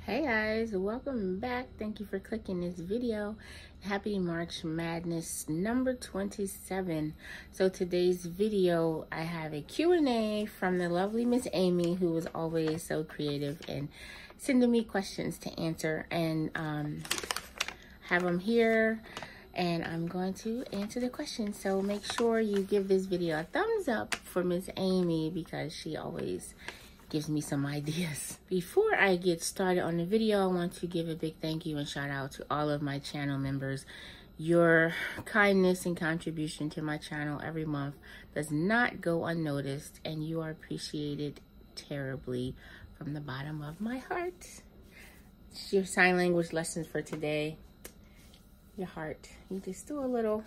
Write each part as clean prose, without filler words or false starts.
Hey guys, welcome back. Thank you for clicking this video. Happy March Madness number 27. So today's video, I have a Q&A from the lovely Miss Amy, who was always so creative and sending me questions to answer, and have them here, and I'm going to answer the questions. So make sure you give this video a thumbs up for Miss Amy because she always gives me some ideas. Before I get started on the video, I want to give a big thank you and shout out to all of my channel members. Your kindness and contribution to my channel every month does not go unnoticed, and you are appreciated terribly from the bottom of my heart. Your sign language lessons for today. Your heart. You just do a little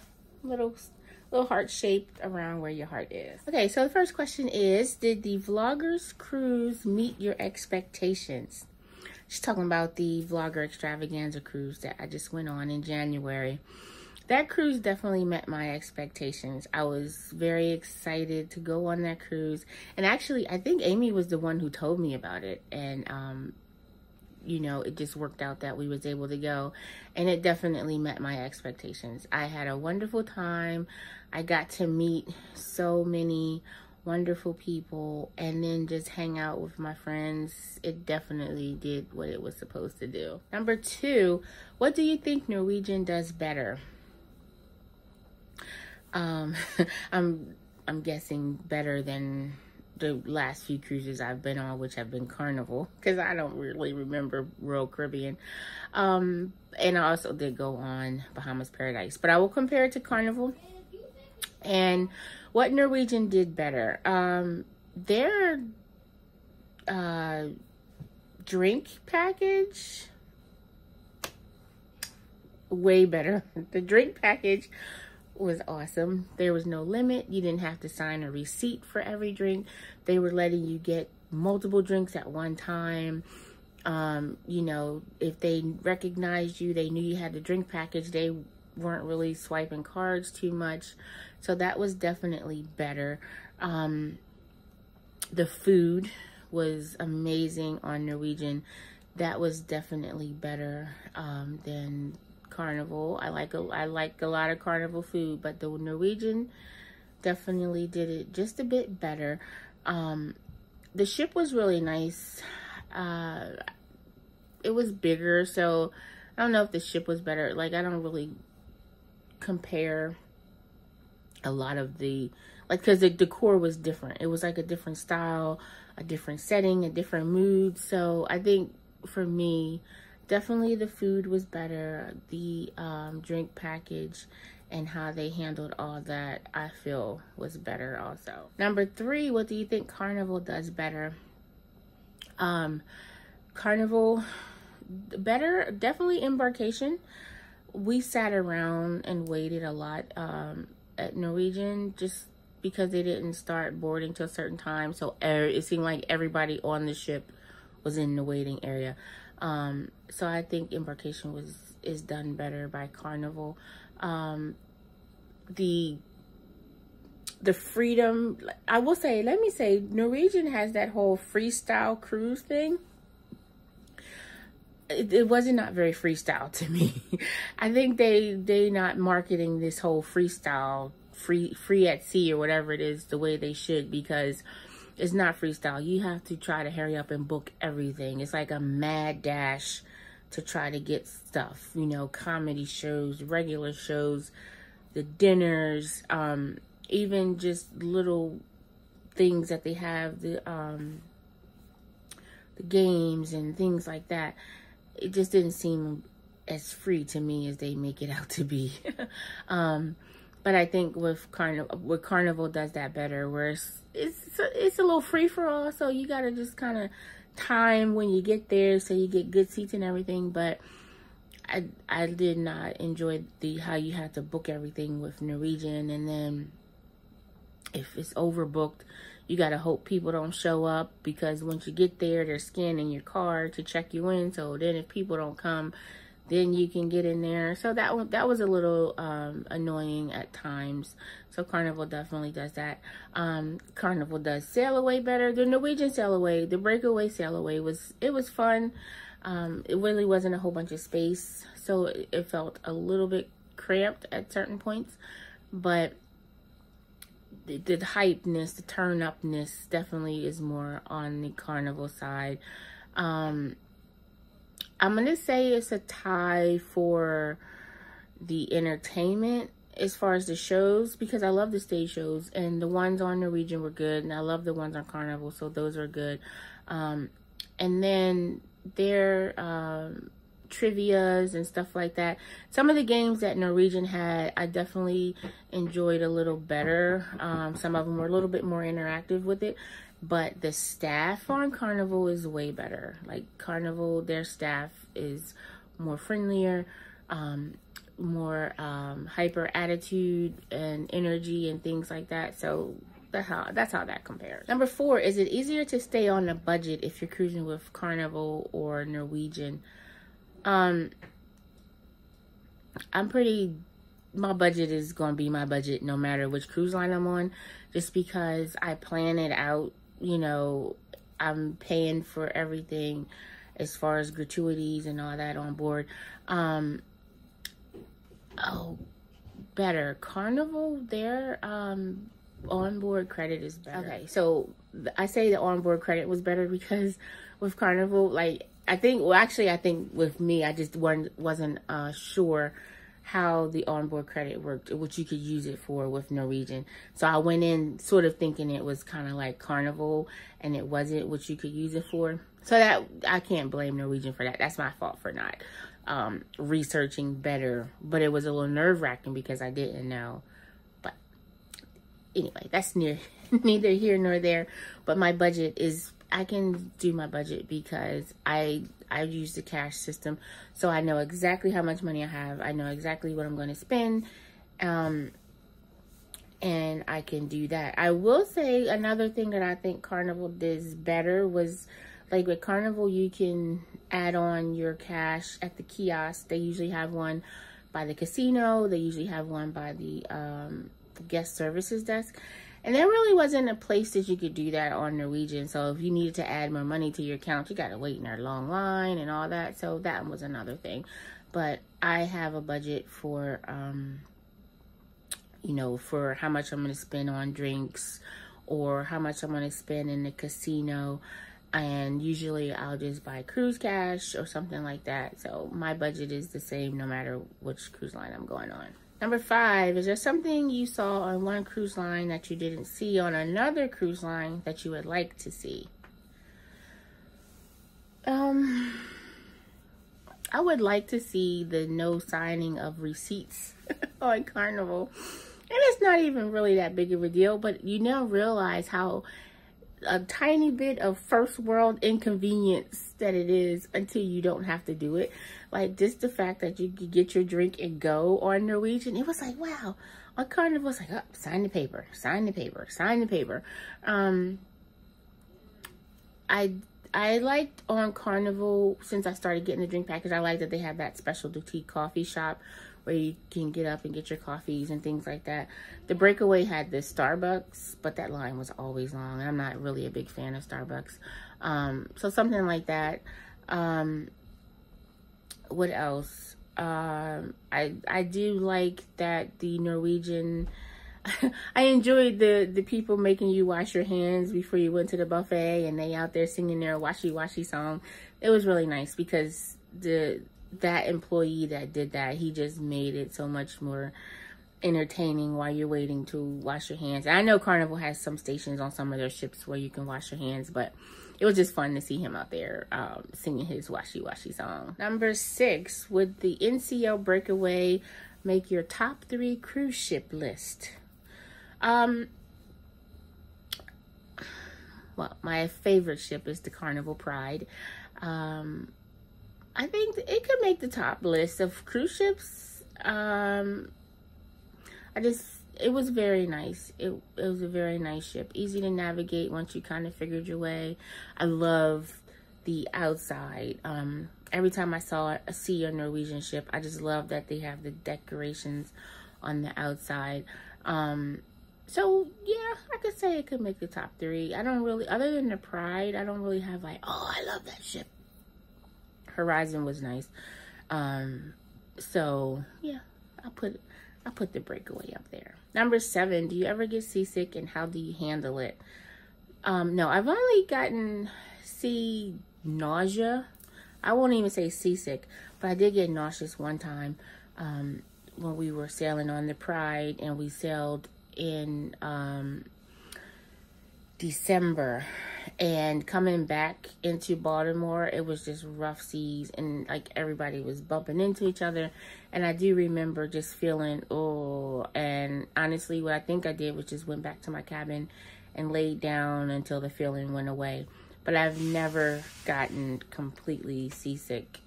heart shaped around where your heart is. Okay, so the first question is, did the vlogger's cruise meet your expectations? She's talking about the vlogger extravaganza cruise that I just went on in January. That cruise definitely met my expectations. I was very excited to go on that cruise, and actually I think Amy was the one who told me about it, and you know, it just worked out that we was able to go, and it definitely met my expectations. I had a wonderful time. I got to meet so many wonderful people and then just hang out with my friends. It definitely did what it was supposed to do. Number 2, what do you think Norwegian does better? I'm guessing better than the last few cruises I've been on, which have been Carnival, because I don't really remember Royal Caribbean. And I also did go on Bahamas Paradise, but I will compare it to Carnival. And what Norwegian did better, their drink package, way better. The drink package was awesome. There was no limit. You didn't have to sign a receipt for every drink. They were letting you get multiple drinks at one time. You know, if they recognized you, they knew you had the drink package. They weren't really swiping cards too much. So that was definitely better. The food was amazing on Norwegian. That was definitely better than Carnival. I like a lot of Carnival food, but the Norwegian definitely did it just a bit better. The ship was really nice. It was bigger, so I don't know if the ship was better. Like, I don't really compare a lot of the, like, because the decor was different. It was like a different style, a different setting, a different mood. So I think for me, definitely the food was better. The drink package and how they handled all that, I feel, was better also. Number 3, what do you think Carnival does better? Carnival, better, definitely embarkation. We sat around and waited a lot at Norwegian, just because they didn't start boarding till a certain time. So it seemed like everybody on the ship was in the waiting area. So I think embarkation is done better by Carnival. The freedom, I will say, let me say, Norwegian has that whole freestyle cruise thing. It wasn't not very freestyle to me. I think they not marketing this whole freestyle, free at sea or whatever it is, the way they should, because it's not freestyle. You have to try to hurry up and book everything. It's like a mad dash to try to get stuff, you know, comedy shows, regular shows, the dinners, even just little things that they have, the games and things like that. It just didn't seem as free to me as they make it out to be. But I think with Carnival does that better, where it's a little free for all. So you gotta just kind of time when you get there, so you get good seats and everything. But I did not enjoy how you had to book everything with Norwegian, and then if it's overbooked, you gotta hope people don't show up, because once you get there, they're scanning your card to check you in. So then if people don't come, then you can get in there. So that was a little annoying at times. So Carnival definitely does that. Carnival does sail away better. The Norwegian sail away, the breakaway sail away was fun. It really wasn't a whole bunch of space, so it felt a little bit cramped at certain points, but the hypeness, the turn-upness definitely is more on the Carnival side. I'm gonna say it's a tie for the entertainment as far as the shows, because I love the stage shows, and the ones on Norwegian were good, and I love the ones on Carnival, so those are good. And then their trivias and stuff like that. Some of the games that Norwegian had, I definitely enjoyed a little better. Some of them were a little bit more interactive with it, but the staff on Carnival is way better. Like Carnival, their staff is more friendlier, more hyper attitude and energy and things like that. So that's how that compares. Number 4, is it easier to stay on a budget if you're cruising with Carnival or Norwegian? My budget is going to be my budget no matter which cruise line I'm on, just because I plan it out. You know, I'm paying for everything as far as gratuities and all that on board. Better. Carnival, their onboard credit is better. Okay, so I say the onboard credit was better because with Carnival, like, I think with me, I just wasn't sure how the onboard credit worked, what you could use it for with Norwegian. So I went in sort of thinking it was kind of like Carnival, and it wasn't what you could use it for. So that, I can't blame Norwegian for that. That's my fault for not researching better. But it was a little nerve-wracking because I didn't know. But anyway, that's neither here nor there. But my budget is, I can do my budget because I use the cash system, so I know exactly how much money I have. I know exactly what I'm going to spend, and I can do that. I will say another thing that I think Carnival does better was, like with Carnival, you can add on your cash at the kiosk. They usually have one by the casino. They usually have one by the guest services desk. And there really wasn't a place that you could do that on Norwegian. So if you needed to add more money to your account, you got to wait in a long line and all that. So that was another thing. But I have a budget for, you know, for how much I'm going to spend on drinks or how much I'm going to spend in the casino. And usually I'll just buy cruise cash or something like that. So my budget is the same no matter which cruise line I'm going on. Number 5, is there something you saw on one cruise line that you didn't see on another cruise line that you would like to see? I would like to see the no signing of receipts on Carnival. And it's not even really that big of a deal, but you now realize how a tiny bit of first world inconvenience that it is until you don't have to do it. Like, just the fact that you could get your drink and go on Norwegian, it was like, wow. On Carnival, it's like, oh, sign the paper, sign the paper, sign the paper. I liked on Carnival, since I started getting the drink package, I like that they have that specialty coffee shop where you can get up and get your coffees and things like that. The Breakaway had the Starbucks, but that line was always long. I'm not really a big fan of Starbucks. So something like that. What else? I do like that the Norwegian, I enjoyed the people making you wash your hands before you went to the buffet, and they out there singing their washy washy song. It was really nice because that employee that did that, he just made it so much more entertaining while you're waiting to wash your hands. And I know Carnival has some stations on some of their ships where you can wash your hands, but it was just fun to see him out there singing his washy washy song. Number 6, would the NCL Breakaway make your top 3 cruise ship list? Well, my favorite ship is the Carnival Pride. I think it could make the top list of cruise ships. It was very nice. It was a very nice ship. Easy to navigate once you kind of figured your way. I love the outside. Every time I see a Norwegian ship, I just love that they have the decorations on the outside. So yeah, I could say it could make the top 3. I don't really, other than the Pride, I don't really have like, oh, I love that ship. Horizon was nice. So yeah, I put the Breakaway up there. Number 7, do you ever get seasick and how do you handle it? No, I've only gotten nausea. I won't even say seasick, but I did get nauseous one time when we were sailing on the Pride, and we sailed in December, and coming back into Baltimore, it was just rough seas, and like everybody was bumping into each other. And I do remember just feeling, oh, and honestly what I think I did was just went back to my cabin and laid down until the feeling went away. But I've never gotten completely seasick,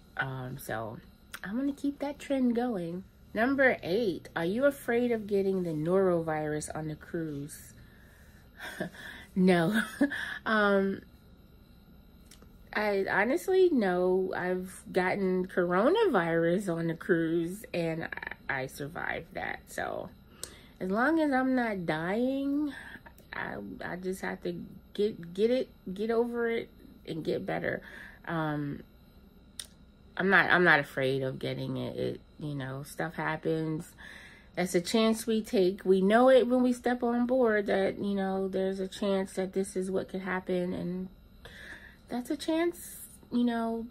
so I'm gonna keep that trend going. Number 8, are you afraid of getting the norovirus on the cruise? No. I honestly, no. I've gotten coronavirus on the cruise and I survived that. So as long as I'm not dying, I just have to get over it and get better. I'm not afraid of getting it. You know, stuff happens. That's a chance we take. We know it when we step on board that, you know, there's a chance that this is what could happen. And that's a chance, you know,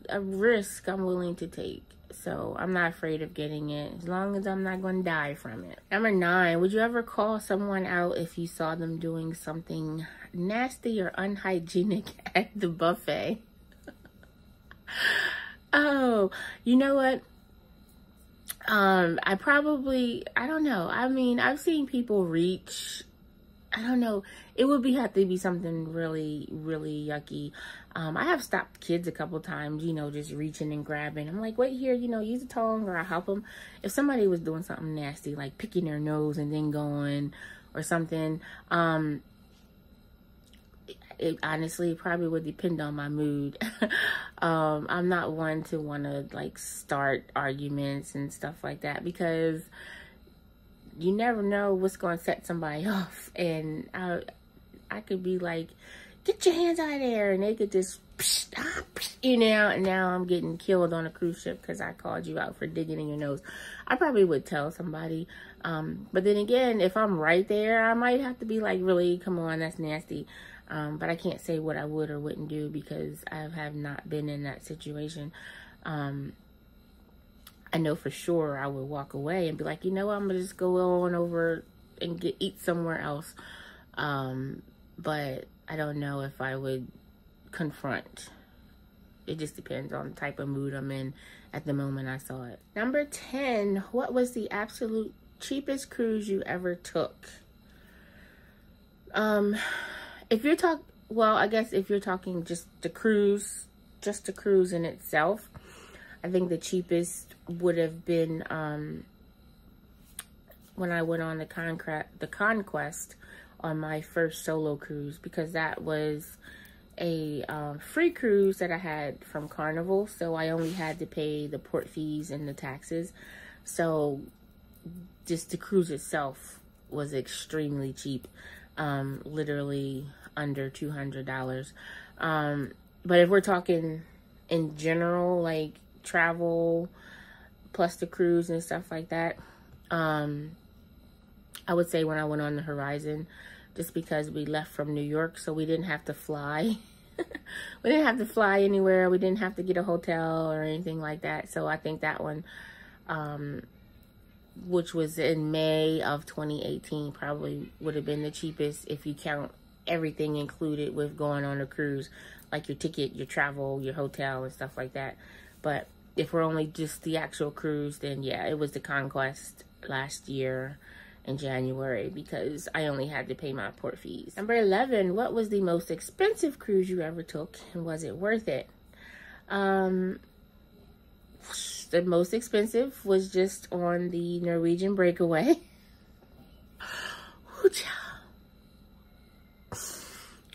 a risk I'm willing to take. So I'm not afraid of getting it as long as I'm not going to die from it. Number 9, would you ever call someone out if you saw them doing something nasty or unhygienic at the buffet? Oh, you know what? I don't know. I mean, I've seen people reach, I don't know. It would have to be something really, really yucky. I have stopped kids a couple times, you know, just reaching and grabbing. I'm like, wait here, you know, use a tongue, or I'll help them. If somebody was doing something nasty, like picking their nose and then going or something, it honestly probably would depend on my mood. I'm not one to want to like start arguments and stuff like that, because you never know what's going to set somebody off. And I could be like, get your hands out of there, and they could just, you know, and now I'm getting killed on a cruise ship because I called you out for digging in your nose. I probably would tell somebody. But then again, if I'm right there, I might have to be like, really, come on, that's nasty. But I can't say what I would or wouldn't do because I have not been in that situation. I know for sure I would walk away and be like, you know what, I'm gonna just go on over and eat somewhere else. But I don't know if I would confront. It just depends on the type of mood I'm in at the moment I saw it. Number 10, what was the absolute cheapest cruise you ever took? If you're I guess if you're talking just the cruise in itself, I think the cheapest would have been when I went on the Conquest on my first solo cruise, because that was a free cruise that I had from Carnival, so I only had to pay the port fees and the taxes. So just the cruise itself was extremely cheap. Literally under $200. But if we're talking in general, like travel plus the cruise and stuff like that, I would say when I went on the Horizon, just because we left from New York, so we didn't have to fly. We didn't have to fly anywhere. We didn't have to get a hotel or anything like that. So I think that one, which was in May of 2018, probably would have been the cheapest if you count everything included with going on a cruise, like your ticket, your travel, your hotel, and stuff like that. But if we're only just the actual cruise, then yeah, it was the Conquest last year in January, because I only had to pay my port fees. Number 11, what was the most expensive cruise you ever took, and was it worth it? The most expensive was just on the Norwegian Breakaway.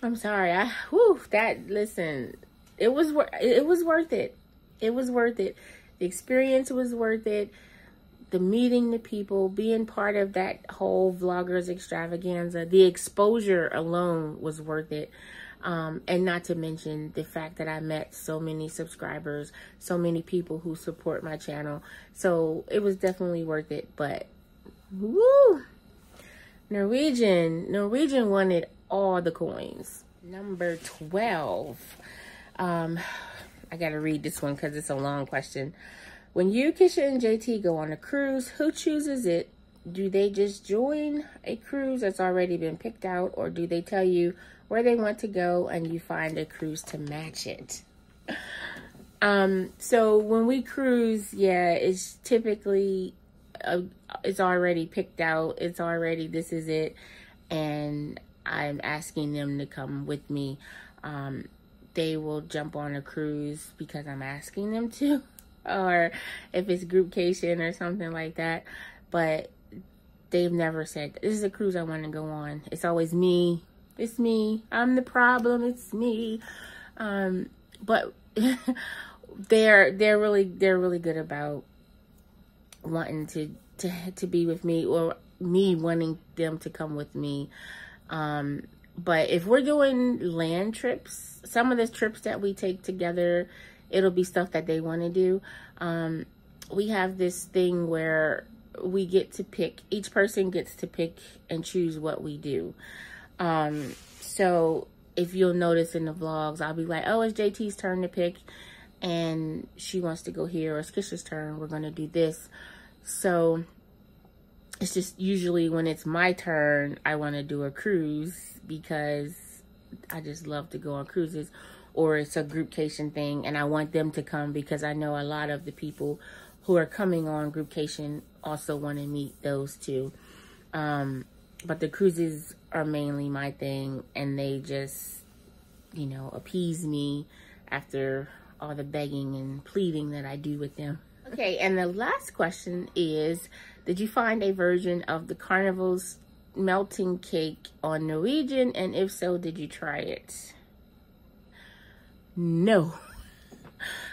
I'm sorry. Listen, it was worth it. It was worth it. The experience was worth it. The meeting the people, being part of that whole vloggers extravaganza, the exposure alone was worth it. And not to mention the fact that I met so many subscribers, so many people who support my channel. So it was definitely worth it. But woo! Norwegian wanted all the coins. Number 12. I gotta read this one because it's a long question. When you, Kisha, and JT go on a cruise, who chooses it? Do they just join a cruise that's already been picked out, or do they tell you where they want to go and you find a cruise to match it? So when we cruise, yeah, it's typically it's already picked out. It's already, this is it, and I'm asking them to come with me. They will jump on a cruise because I'm asking them to, or if it's groupcation or something like that. But they've never said, this is a cruise I want to go on. It's always me. It's me. I'm the problem. It's me. But they're really good about wanting to be with me, or me wanting them to come with me. But if we're doing land trips, some of the trips that we take together, it'll be stuff that they want to do. We have this thing where we get to pick, each person gets to pick and choose what we do. So if you'll notice in the vlogs, I'll be like, oh, it's JT's turn to pick and she wants to go here, or it's Kisha's turn, we're going to do this. So it's just usually when it's my turn, I want to do a cruise because I just love to go on cruises, or it's a groupcation thing and I want them to come because I know a lot of the people who are coming on groupcation also want to meet those two. But the cruises are mainly my thing, and they just, you know, appease me after all the begging and pleading that I do with them. Okay, and the last question is, did you find a version of the Carnival's melting cake on Norwegian? And if so, did you try it? No.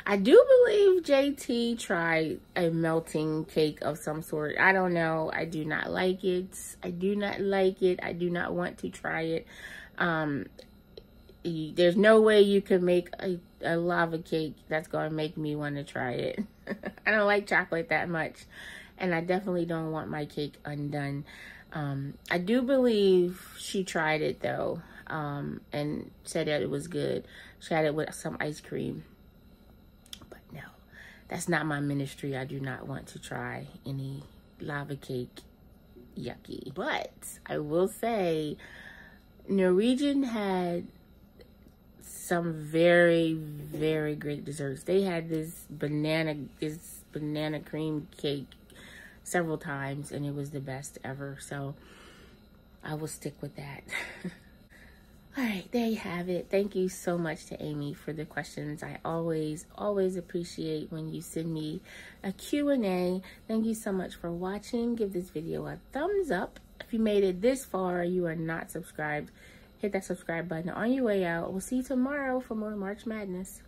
I do believe JT tried a melting cake of some sort. I don't know. I do not like it. I do not like it. I do not want to try it. There's no way you can make a lava cake that's going to make me want to try it. I don't like chocolate that much. And I definitely don't want my cake undone. I do believe she tried it though, and said that it was good. She had it with some ice cream. But no, that's not my ministry. I do not want to try any lava cake. Yucky. But I will say, Norwegian had some very, very great desserts. They had this banana cream cake several times, and it was the best ever. So I will stick with that. All right, there you have it. Thank you so much to Amy for the questions. I always appreciate when you send me a Q&A. Thank you so much for watching. Give this video a thumbs up. If you made it this far, you are not subscribed, hit that subscribe button on your way out. We'll see you tomorrow for more March Madness.